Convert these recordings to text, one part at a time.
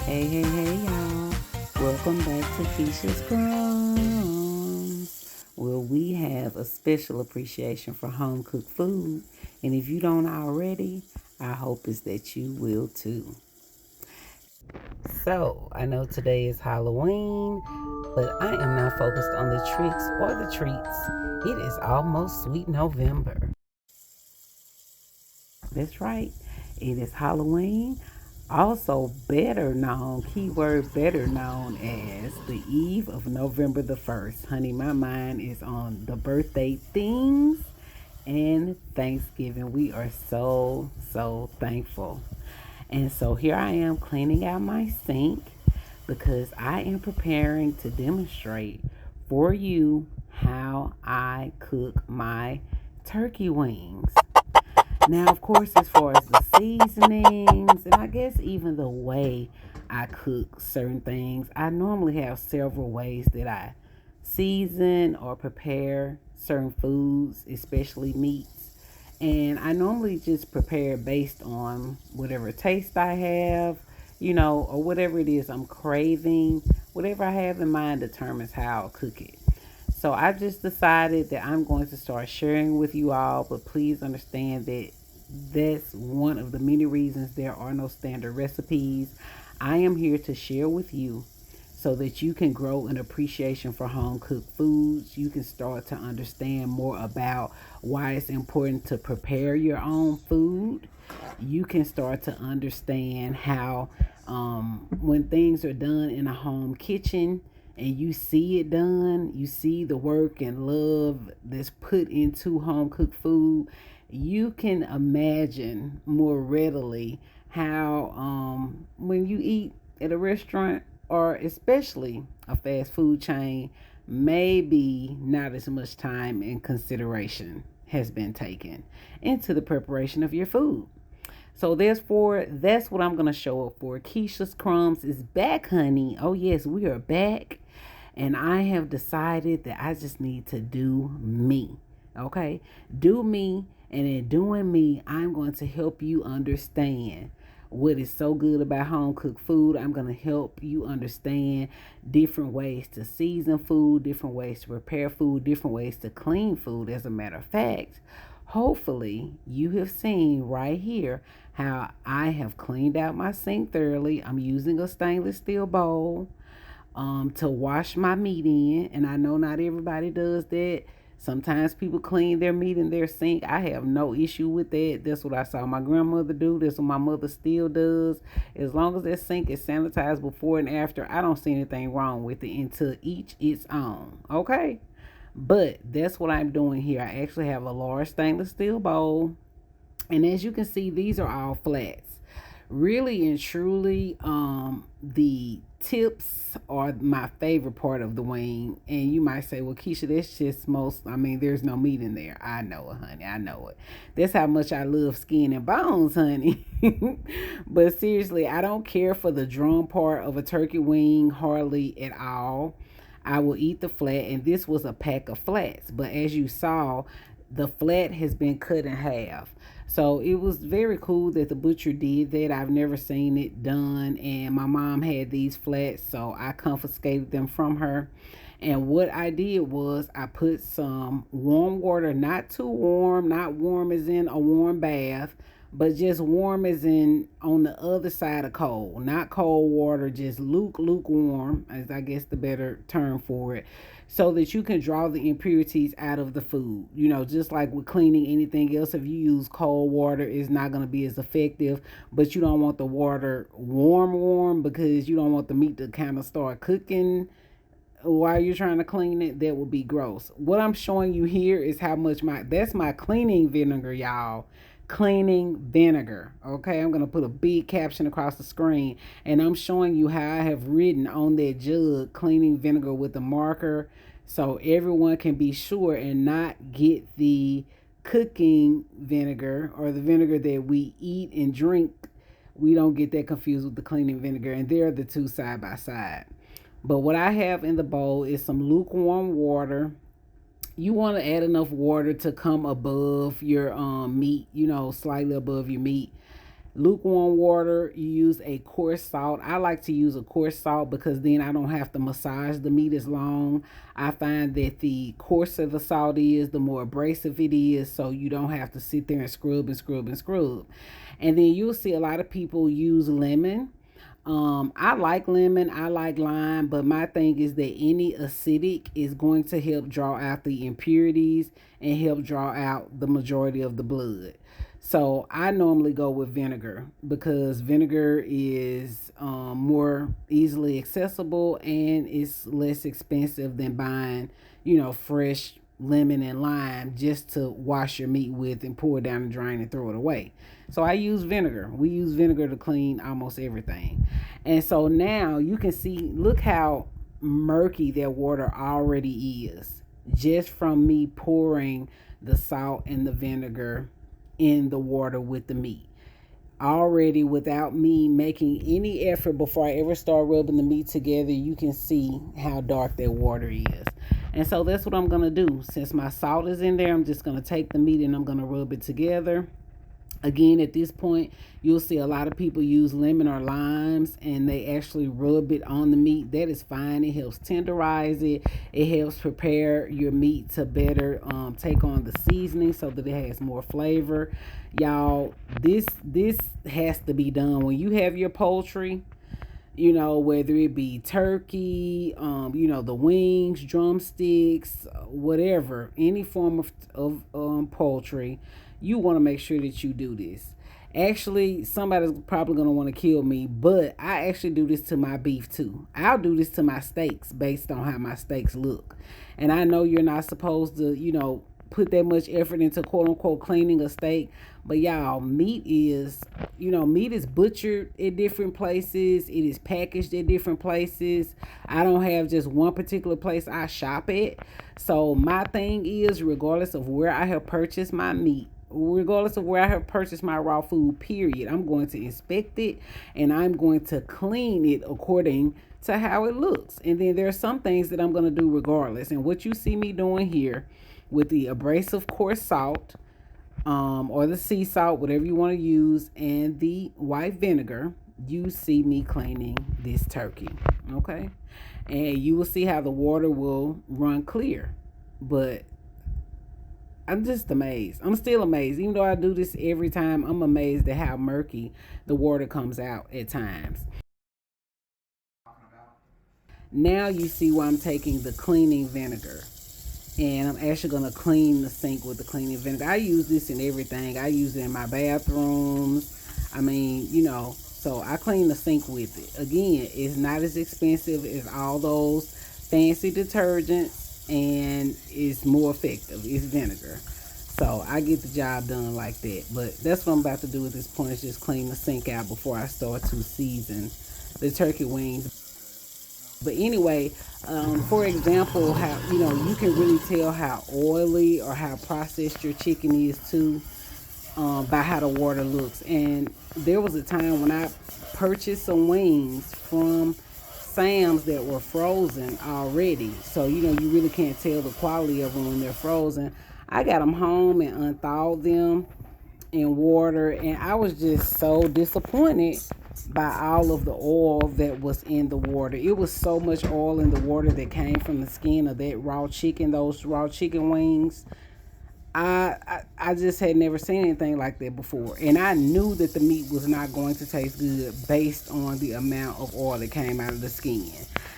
Hey, y'all. Welcome back to Kisha's Crumbs, where we have a special appreciation for home cooked food. And if you don't already, our hope is that you will too. So, I know today is Halloween, but I am not focused on the tricks or the treats. It is almost sweet November. That's right. It is Halloween, also better known, keyword better known as the eve of November the 1st. Honey, my mind is on the birthday things and Thanksgiving. We are so thankful. And so here I am cleaning out my sink because I am preparing to demonstrate for you how I cook my turkey wings. Now, of course, as far as the seasonings, and I guess even the way I cook certain things, I normally have several ways that I season or prepare certain foods, especially meats. And I normally just prepare based on whatever taste I have, or whatever it is I'm craving. Whatever I have in mind determines how I'll cook it. So I just decided that I'm going to start sharing with you all, but please understand that that's one of the many reasons there are no standard recipes. I am here to share with you so that you can grow an appreciation for home cooked foods. You can start to understand more about why it's important to prepare your own food. You can start to understand how, when things are done in a home kitchen and you see it done, you see the work and love that's put into home cooked food, you can imagine more readily how, when you eat at a restaurant or especially a fast food chain, maybe not as much time and consideration has been taken into the preparation of your food. So therefore, that's what I'm gonna show up for. Keisha's Crumbs is back, honey. Oh yes, we are back. And I have decided that I just need to do me. Okay? Do me. And in doing me, I'm going to help you understand what is so good about home cooked food. I'm going to help you understand different ways to season food, different ways to prepare food, different ways to clean food. As a matter of fact, hopefully, you have seen right here how I have cleaned out my sink thoroughly. I'm using a stainless steel bowl to wash my meat in. And I know not everybody does that. Sometimes people clean their meat in their sink. I have no issue with that. That's what I saw my grandmother do. That's what my mother still does. As long as that sink is sanitized before and after, I don't see anything wrong with it, until each its own. Okay? But that's what I'm doing here. I actually have a large stainless steel bowl. And as you can see, these are all flats. Really and truly, the tips are my favorite part of the wing. And you might say, well, Keisha, that's just there's no meat in there. I know it, honey. I know it. That's how much I love skin and bones, honey. But seriously, I don't care for the drum part of a turkey wing hardly at all. I will eat the flat, and this was a pack of flats. But as you saw, the flat has been cut in half. So it was very cool that the butcher did that. I've never seen it done, and my mom had these flats, so I confiscated them from her. And what I did was I put some warm water, not too warm, not warm as in a warm bath, but just warm as in on the other side of cold, not cold water, just lukewarm, as I guess the better term for it, so that you can draw the impurities out of the food. Just like with cleaning anything else, if you use cold water, it's not going to be as effective. But you don't want the water warm because you don't want the meat to kind of start cooking while you're trying to clean it. That would be gross. What I'm showing you here is how much that's my cleaning vinegar, y'all. Cleaning vinegar. Okay, I'm gonna put a big caption across the screen, and I'm showing you how I have written on that jug cleaning vinegar with a marker, so everyone can be sure and not get the cooking vinegar or the vinegar that we eat and drink. We don't get that confused with the cleaning vinegar, and they're the two side by side. But what I have in the bowl is some lukewarm water. You want to add enough water to come above your meat, slightly above your meat. Lukewarm water, you use a coarse salt. I like to use a coarse salt because then I don't have to massage the meat as long. I find that the coarser the salt is, the more abrasive it is, so you don't have to sit there and scrub and scrub and scrub. And then you'll see a lot of people use lemon. I like lemon, I like lime, but my thing is that any acidic is going to help draw out the impurities and help draw out the majority of the blood. So I normally go with vinegar because vinegar is more easily accessible and it's less expensive than buying, fresh lemon and lime just to wash your meat with and pour it down the drain and throw it away. So I use vinegar. We use vinegar to clean almost everything. And so now you can see, look how murky that water already is just from me pouring the salt and the vinegar in the water with the meat. Already, without me making any effort before I ever start rubbing the meat together, you can see how dark that water is. And so that's what I'm going to do. Since my salt is in there, I'm just going to take the meat and I'm going to rub it together. Again, at this point, you'll see a lot of people use lemon or limes and they actually rub it on the meat. That is fine. It helps tenderize it. It helps prepare your meat to better take on the seasoning so that it has more flavor. Y'all, this has to be done when you have your poultry. Whether it be turkey, the wings, drumsticks, whatever, any form of poultry, you want to make sure that you do this. Actually, somebody's probably going to want to kill me, but I actually do this to my beef too. I'll do this to my steaks based on how my steaks look. And I know you're not supposed to, put that much effort into quote unquote cleaning a steak, but y'all, meat is butchered at different places. It is packaged at different places. I don't have just one particular place I shop at. So my thing is, regardless of where I have purchased my meat, regardless of where I have purchased my raw food, period, I'm going to inspect it and I'm going to clean it according to how it looks. And then there are some things that I'm going to do regardless. And what you see me doing here with the abrasive coarse salt, or the sea salt, whatever you want to use, and the white vinegar, you see me cleaning this turkey. Okay? And you will see how the water will run clear. But I'm just amazed. I'm still amazed. Even though I do this every time, I'm amazed at how murky the water comes out at times. Now you see why I'm taking the cleaning vinegar. And I'm actually going to clean the sink with the cleaning vinegar. I use this in everything. I use it in my bathrooms. So I clean the sink with it. Again, it's not as expensive as all those fancy detergents, and it's more effective. It's vinegar. So I get the job done like that. But that's what I'm about to do at this point, is just clean the sink out before I start to season the turkey wings. But anyway, for example, how you can really tell how oily or how processed your chicken is too, by how the water looks. And there was a time when I purchased some wings from Sam's that were frozen already, so you really can't tell the quality of them when they're frozen. I got them home and unthawed them in water, and I was just so disappointed by all of the oil that was in the water. It was so much oil in the water that came from the skin of that raw chicken, those raw chicken wings. I just had never seen anything like that before. And I knew that the meat was not going to taste good based on the amount of oil that came out of the skin.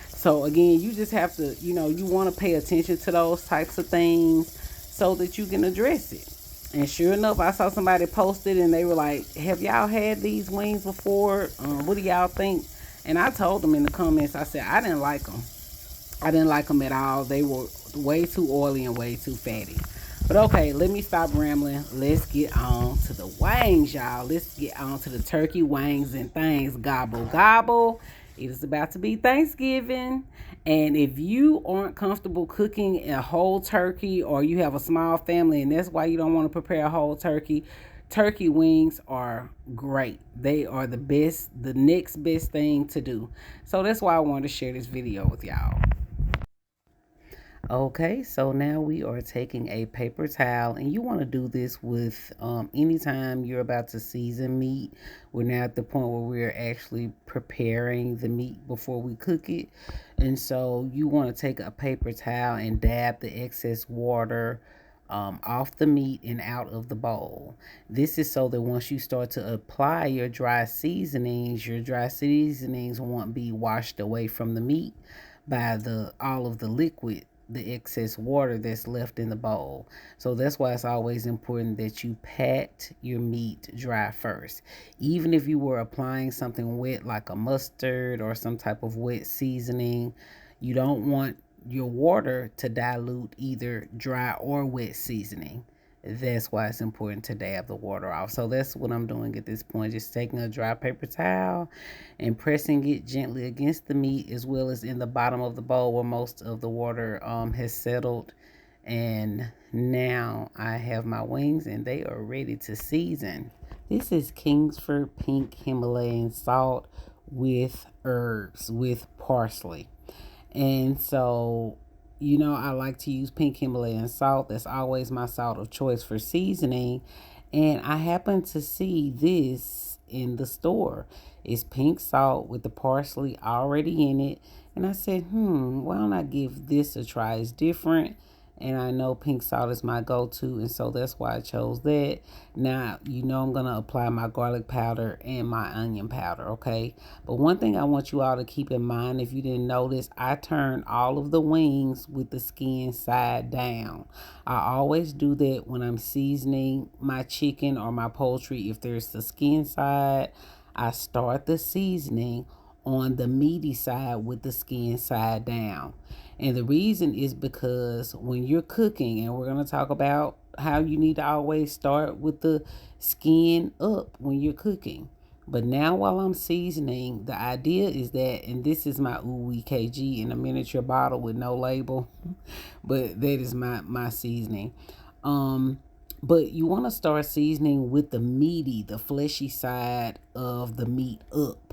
So again, you just have to, you want to pay attention to those types of things so that you can address it. And sure enough, I saw somebody posted and they were like, have y'all had these wings before? What do y'all think? And I told them in the comments, I said, I didn't like them. I didn't like them at all. They were way too oily and way too fatty. But okay, let me stop rambling. Let's get on to the wings, y'all. Let's get on to the turkey wings and things. Gobble, gobble. It is about to be Thanksgiving. And if you aren't comfortable cooking a whole turkey, or you have a small family and that's why you don't want to prepare a whole turkey, turkey wings are great. They are the best, the next best thing to do. So that's why I wanted to share this video with y'all. Okay, so now we are taking a paper towel, and you want to do this with anytime you're about to season meat. We're now at the point where we're actually preparing the meat before we cook it. And so you want to take a paper towel and dab the excess water off the meat and out of the bowl. This is so that once you start to apply your dry seasonings won't be washed away from the meat by the all of the liquid, the excess water that's left in the bowl. So that's why it's always important that you pat your meat dry first. Even if you were applying something wet like a mustard or some type of wet seasoning, you don't want your water to dilute either dry or wet seasoning. That's why it's important to dab the water off. So that's what I'm doing at this point. Just taking a dry paper towel and pressing it gently against the meat as well as in the bottom of the bowl where most of the water has settled. And now I have my wings and they are ready to season. This is Kingsford Pink Himalayan salt with herbs, with parsley. And so, I like to use pink Himalayan salt. That's always my salt of choice for seasoning. And I happen to see this in the store. It's pink salt with the parsley already in it. And I said, why don't I give this a try? It's different. And I know pink salt is my go-to, and so that's why I chose that. Now, I'm going to apply my garlic powder and my onion powder, okay? But one thing I want you all to keep in mind, if you didn't notice, I turn all of the wings with the skin side down. I always do that when I'm seasoning my chicken or my poultry. If there's the skin side, I start the seasoning on the meaty side with the skin side down. And the reason is because when you're cooking, and we're going to talk about how you need to always start with the skin up when you're cooking. But now while I'm seasoning, the idea is that, and this is my Ooey KG in a miniature bottle with no label, but that is my seasoning. But you want to start seasoning with the meaty, the fleshy side of the meat up.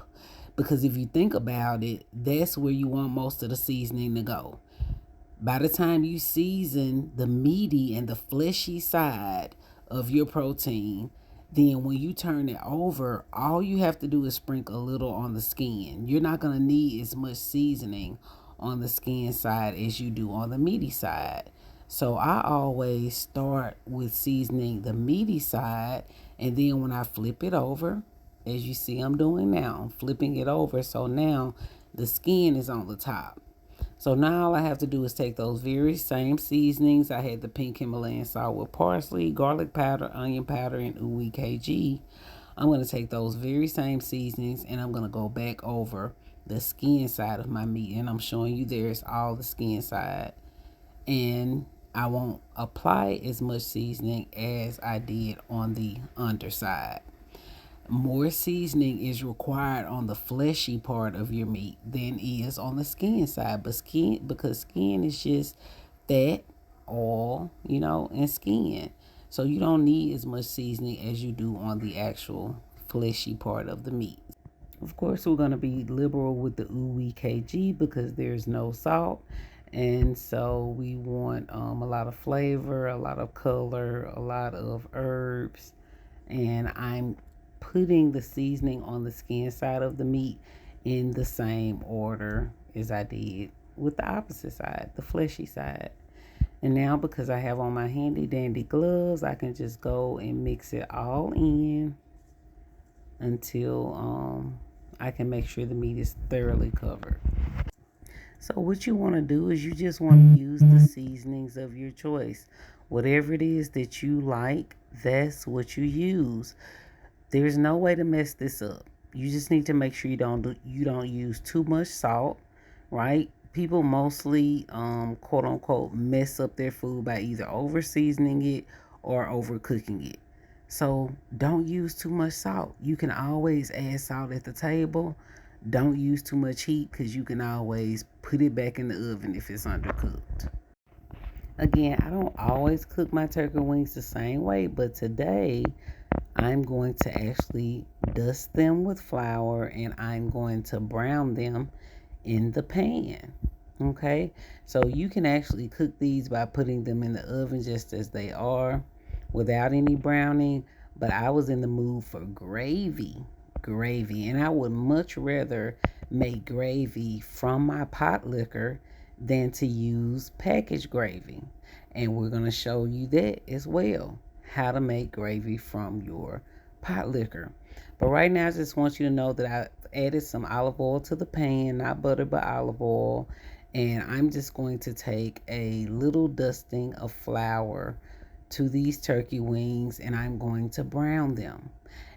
Because if you think about it, that's where you want most of the seasoning to go. By the time you season the meaty and the fleshy side of your protein, then when you turn it over, all you have to do is sprinkle a little on the skin. You're not going to need as much seasoning on the skin side as you do on the meaty side. So I always start with seasoning the meaty side, and then when I flip it over, as you see I'm doing now, I'm flipping it over, so now the skin is on the top. So now all I have to do is take those very same seasonings. I had the pink Himalayan salt with parsley, garlic powder, onion powder, and Ooey KG. I'm going to take those very same seasonings and I'm going to go back over the skin side of my meat. And I'm showing you there's all the skin side. And I won't apply as much seasoning as I did on the underside. More seasoning is required on the fleshy part of your meat than is on the skin side. But because skin is just fat, oil, and skin. So you don't need as much seasoning as you do on the actual fleshy part of the meat. Of course, we're going to be liberal with the Ooey KG because there's no salt. And so we want a lot of flavor, a lot of color, a lot of herbs. And I'm putting the seasoning on the skin side of the meat in the same order as I did with the opposite side, the fleshy side. And now because I have on my handy dandy gloves, I can just go and mix it all in until I can make sure the meat is thoroughly covered. So what you want to do is you just want to use the seasonings of your choice. Whatever it is that you like, that's what you use. There's no way to mess this up. You just need to make sure you don't use too much salt, right? People mostly quote unquote mess up their food by either over seasoning it or overcooking it. So don't use too much salt. You can always add salt at the table. Don't use too much heat because you can always put it back in the oven if it's undercooked. Again, I don't always cook my turkey wings the same way, but today I'm going to actually dust them with flour and I'm going to brown them in the pan. Okay, so you can actually cook these by putting them in the oven just as they are without any browning. But I was in the mood for gravy, and I would much rather make gravy from my pot liquor than to use packaged gravy. And we're going to show you that as well, how to make gravy from your pot liquor. But right now, I just want you to know that I added some olive oil to the pan, not butter, but olive oil. And I'm just going to take a little dusting of flour to these turkey wings, and I'm going to brown them.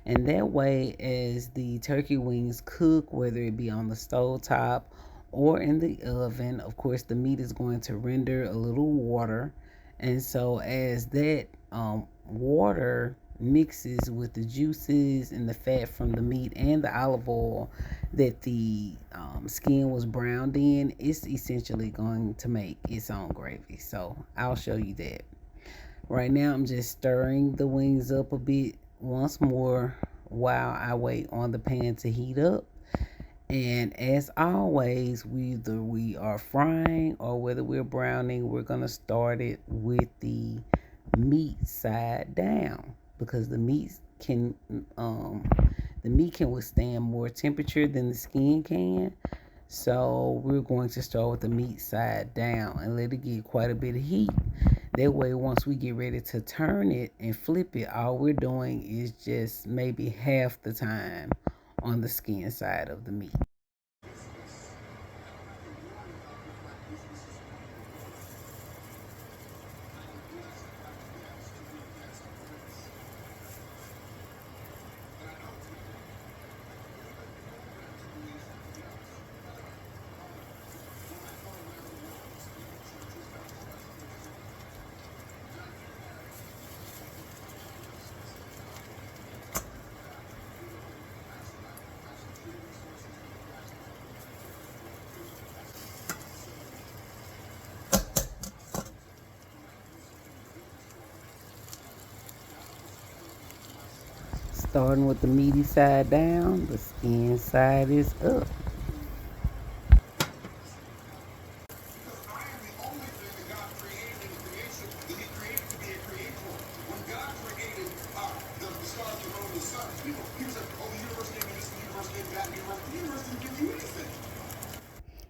And that way, as the turkey wings cook, whether it be on the stove top or in the oven, of course, the meat is going to render a little water. And so, as that water mixes with the juices and the fat from the meat and the olive oil that the skin was browned in, it's essentially going to make its own gravy. So, I'll show you that. Right now, I'm just stirring the wings up a bit once more while I wait on the pan to heat up. And as always, whether we are frying or whether we're browning, we're going to start it with the meat side down, because the meat can withstand more temperature than the skin can. So we're going to start with the meat side down and let it get quite a bit of heat. That way, once we get ready to turn it and flip it, all we're doing is just maybe half the time on the skin side of the meat. Starting with the meaty side down, the skin side is up.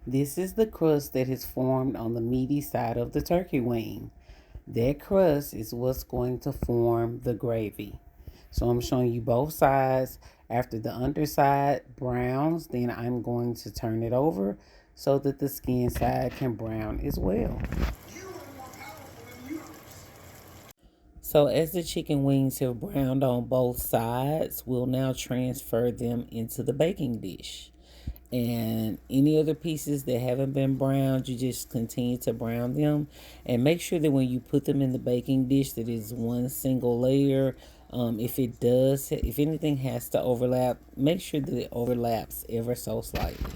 This is the crust that has formed on the meaty side of the turkey wing. That crust is what's going to form the gravy. So I'm showing you both sides. After the underside browns, then I'm going to turn it over so that the skin side can brown as well. So as the chicken wings have browned on both sides, we'll now transfer them into the baking dish. And any other pieces that haven't been browned, you just continue to brown them, and make sure that when you put them in the baking dish that it's one single layer. If anything has to overlap, make sure that it overlaps ever so slightly.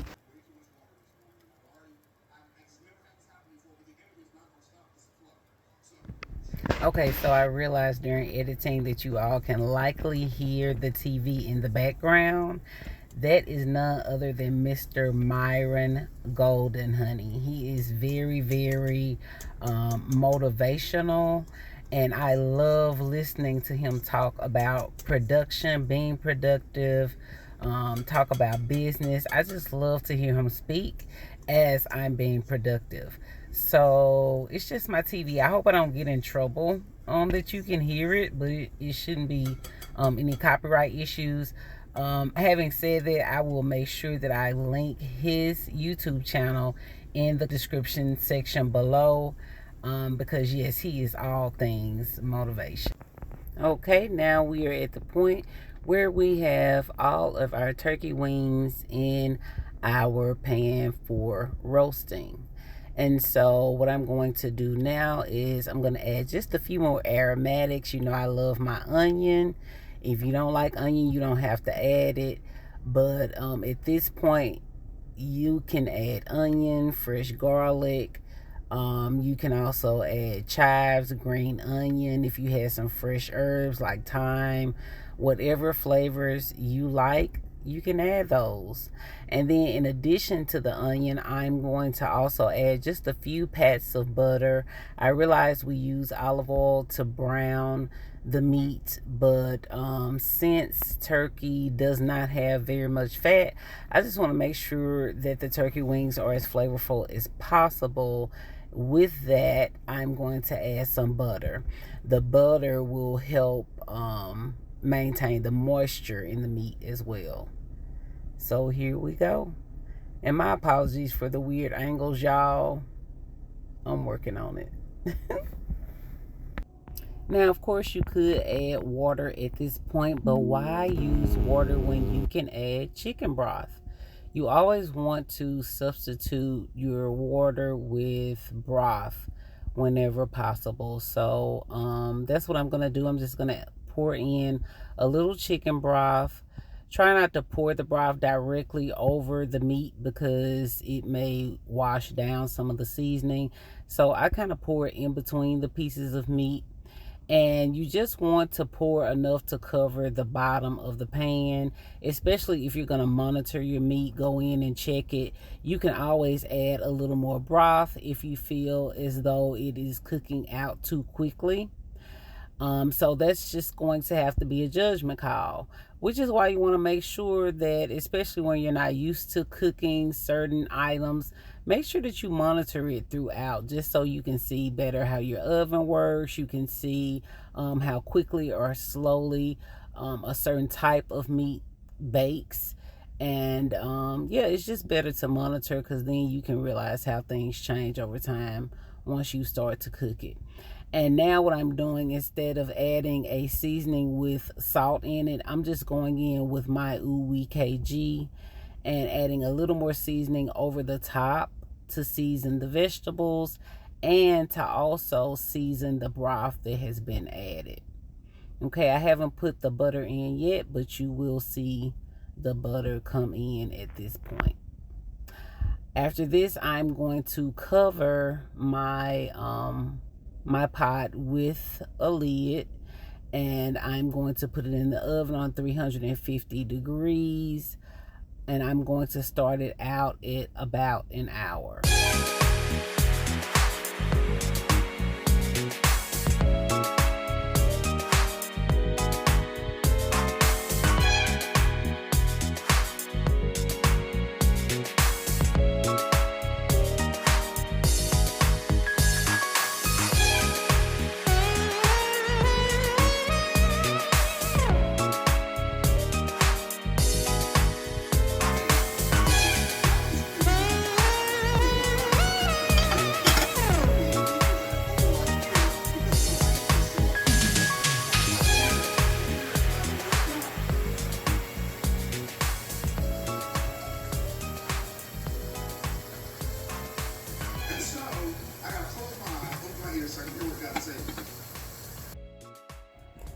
Okay, so I realized during editing that you all can likely hear the TV in the background. That is none other than Mr. Myron Golden, honey. He is very, very motivational, and I love listening to him talk about production, being productive, talk about business. I just love to hear him speak as I'm being productive. So it's just my TV. I hope I don't get in trouble that you can hear it, but it shouldn't be any copyright issues. Having said that, I will make sure that I link his YouTube channel in the description section below, because yes, he is all things motivation. Okay, now we are at the point where we have all of our turkey wings in our pan for roasting. And so what I'm going to do now is I'm going to add just a few more aromatics. You know, I love my onion. If you don't like onion, you don't have to add it. But at this point, you can add onion, fresh garlic. You can also add chives, green onion, if you had some fresh herbs like thyme, whatever flavors you like. you can add those. And then in addition to the onion, I'm going to also add just a few pats of butter. I realize we use olive oil to brown the meat, but since turkey does not have very much fat, I just want to make sure that the turkey wings are as flavorful as possible. With that, I'm going to add some butter. The butter will help maintain the moisture in the meat as well. So here we go. And my apologies for the weird angles, y'all. I'm working on it. Now, of course, you could add water at this point, but why use water when you can add chicken broth? You always want to substitute your water with broth whenever possible. So that's what I'm going to do. I'm just going to pour in a little chicken broth. Try not to pour the broth directly over the meat because it may wash down some of the seasoning. So I kind of pour it in between the pieces of meat. And you just want to pour enough to cover the bottom of the pan, especially if you're going to monitor your meat. Go in and check it. You can always add a little more broth if you feel as though it is cooking out too quickly. So that's just going to have to be a judgment call, which is why you want to make sure that, especially when you're not used to cooking certain items, make sure that you monitor it throughout, just so you can see better how your oven works. You can see how quickly or slowly a certain type of meat bakes. And yeah, it's just better to monitor, because then you can realize how things change over time once you start to cook it. And now what I'm doing, instead of adding a seasoning with salt in it, I'm just going in with my UWKG and adding a little more seasoning over the top to season the vegetables and to also season the broth that has been added. Okay, I haven't put the butter in yet, but you will see the butter come in at this point. After this, I'm going to cover my my pot with a lid, and I'm going to put it in the oven on 350 degrees, and I'm going to start it out at about an hour.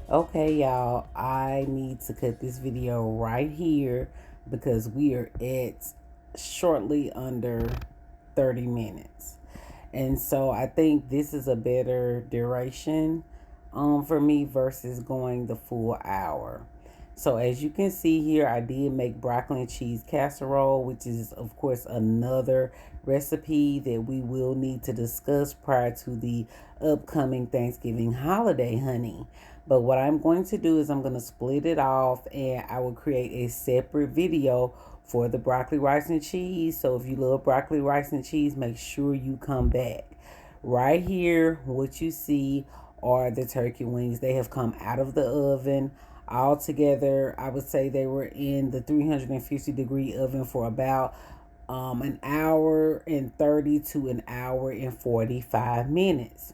Okay, y'all, I need to cut this video right here because we are at shortly under 30 minutes. And so I think this is a better duration for me versus going the full hour. So as you can see here, I did make broccoli and cheese casserole, which is of course another recipe that we will need to discuss prior to the upcoming Thanksgiving holiday, honey. But what I'm going to do is I'm going to split it off, and I will create a separate video for the broccoli, rice, and cheese. So if you love broccoli, rice, and cheese, make sure you come back. Right here, what you see are the turkey wings. They have come out of the oven. All together, I would say they were in the 350 degree oven for about an hour and 30 to an hour and 45 minutes.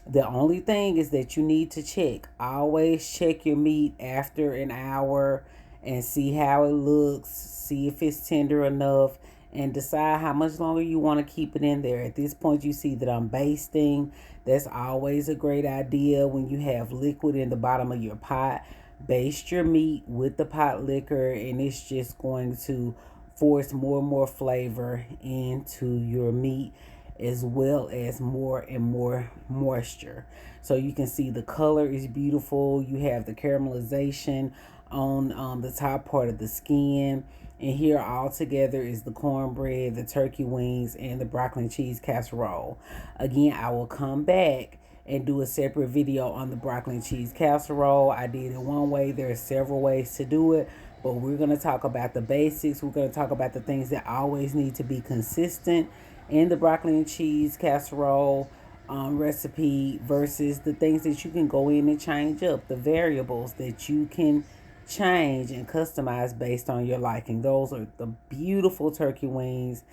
The only thing is that you need to check. Always check your meat after an hour and see how it looks. See if it's tender enough and decide how much longer you want to keep it in there. At this point, you see that I'm basting. That's always a great idea when you have liquid in the bottom of your pot. Baste your meat with the pot liquor, and it's just going to force more and more flavor into your meat, as well as more and more moisture. So you can see the color is beautiful. You have the caramelization on the top part of the skin. And here all together is the cornbread, the turkey wings, and the broccoli and cheese casserole. Again, I will come back and do a separate video on the broccoli and cheese casserole. I did it one way. There are several ways to do it, but we're going to talk about the basics. We're going to talk about the things that always need to be consistent in the broccoli and cheese casserole recipe versus the things that you can go in and change up, the variables that you can change and customize based on your liking. Those are the beautiful turkey wings.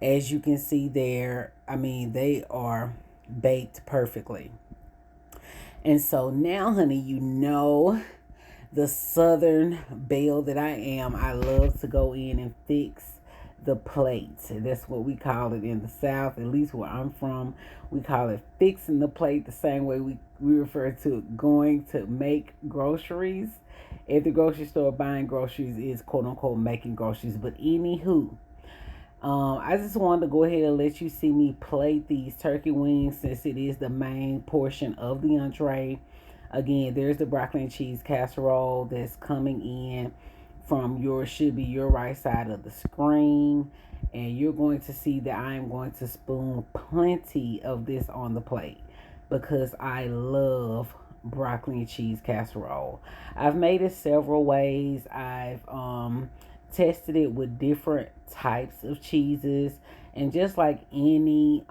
As you can see there, I mean, they are baked perfectly. And so now, honey, you know the southern belle that I am, I love to go in and fix the plates. That's what we call it in the South, at least where I'm from. We call it fixing the plate, the same way we refer to going to make groceries. At the grocery store, buying groceries is quote unquote making groceries. But anywho, I just wanted to go ahead and let you see me plate these turkey wings since it is the main portion of the entree. Again, there's the broccoli and cheese casserole that's coming in from should be your right side of the screen. And you're going to see that I'm going to spoon plenty of this on the plate because I love broccoli and cheese casserole. I've made it several ways. I've tested it with different types of cheeses, and just like any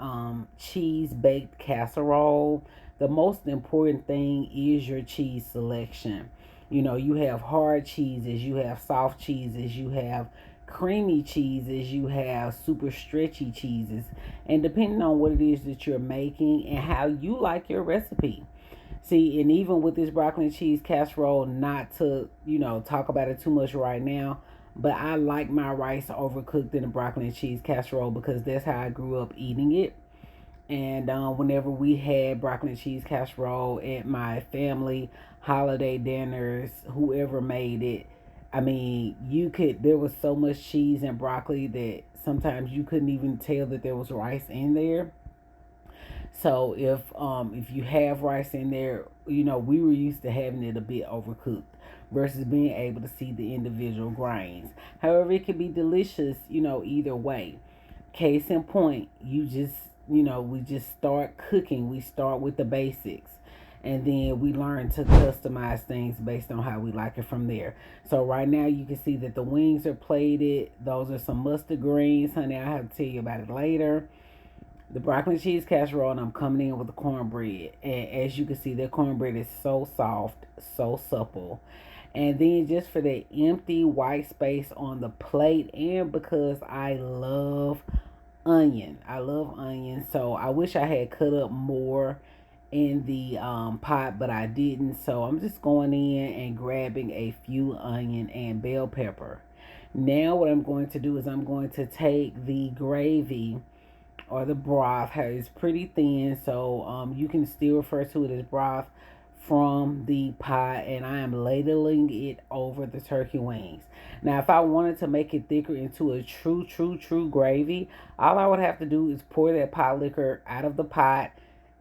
cheese baked casserole, the most important thing is your cheese selection. You know, you have hard cheeses, you have soft cheeses, you have creamy cheeses, you have super stretchy cheeses, and depending on what it is that you're making and how you like your recipe. See, and even with this broccoli and cheese casserole, not to, talk about it too much right now, but I like my rice overcooked in a broccoli and cheese casserole because that's how I grew up eating it. And whenever we had broccoli and cheese casserole at my family holiday dinners, whoever made it, I mean, there was so much cheese and broccoli that sometimes you couldn't even tell that there was rice in there. So if you have rice in there, we were used to having it a bit overcooked versus being able to see the individual grains. However, it can be delicious, either way. Case in point, we just start cooking. We start with the basics. And then we learn to customize things based on how we like it from there. So right now you can see that the wings are plated. Those are some mustard greens, honey. I'll have to tell you about it later. The broccoli and cheese casserole, and I'm coming in with the cornbread. And as you can see, that cornbread is so soft, so supple. And then just for that empty white space on the plate, and because I love onion. I love onion. So I wish I had cut up more in the pot, but I didn't. So I'm just going in and grabbing a few onion and bell pepper. Now what I'm going to do is I'm going to take the gravy or the broth. It's pretty thin, so you can still refer to it as broth from the pot, and I am ladling it over the turkey wings. Now, if I wanted to make it thicker into a true gravy, all I would have to do is pour that pot liquor out of the pot,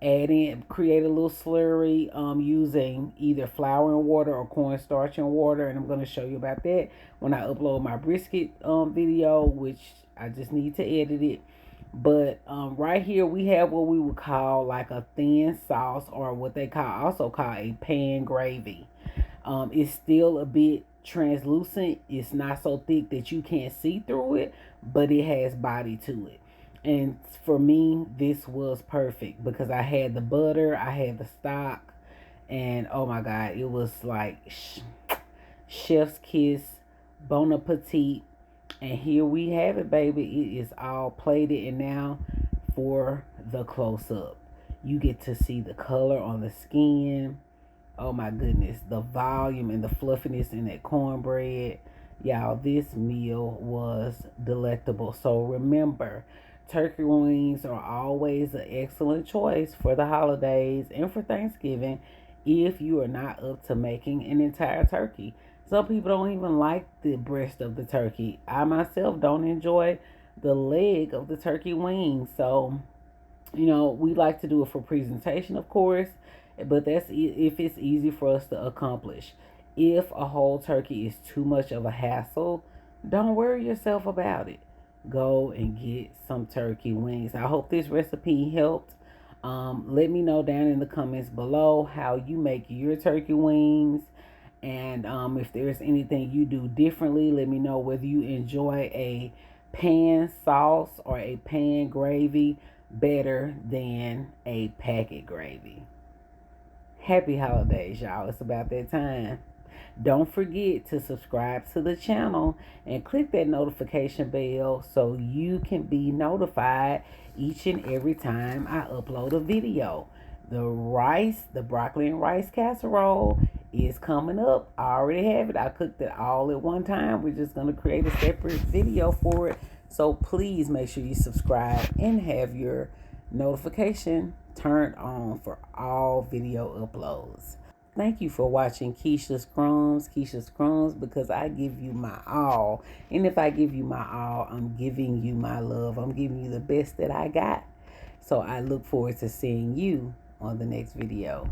create a little slurry using either flour and water or cornstarch and water, and I'm going to show you about that when I upload my brisket video, which I just need to edit it. But right here we have what we would call like a thin sauce, or what they also call a pan gravy. It's still a bit translucent. It's not so thick that you can't see through it, but it has body to it. And for me, this was perfect because I had the butter, I had the stock, and oh my God, it was like chef's kiss, bon appetit. And here we have it, baby. It is all plated. And now for the close-up. You get to see the color on the skin. Oh my goodness. The volume and the fluffiness in that cornbread. Y'all, this meal was delectable. So remember, turkey wings are always an excellent choice for the holidays and for Thanksgiving if you are not up to making an entire turkey. Some people don't even like the breast of the turkey. I myself don't enjoy the leg of the turkey wing. So, we like to do it for presentation, of course, but that's if it's easy for us to accomplish. If a whole turkey is too much of a hassle, don't worry yourself about it. Go and get some turkey wings. I hope this recipe helped. Let me know down in the comments below how you make your turkey wings. And if there's anything you do differently, let me know whether you enjoy a pan sauce or a pan gravy better than a packet gravy. Happy holidays, y'all. It's about that time. Don't forget to subscribe to the channel and click that notification bell so you can be notified each and every time I upload a video. The broccoli and rice casserole is coming up. I already have it. I cooked it all at one time. We're just going to create a separate video for it. So please make sure you subscribe and have your notification turned on for all video uploads. Thank you for watching Kisha's Crumbs, because I give you my all. And if I give you my all, I'm giving you my love. I'm giving you the best that I got. So I look forward to seeing you on the next video.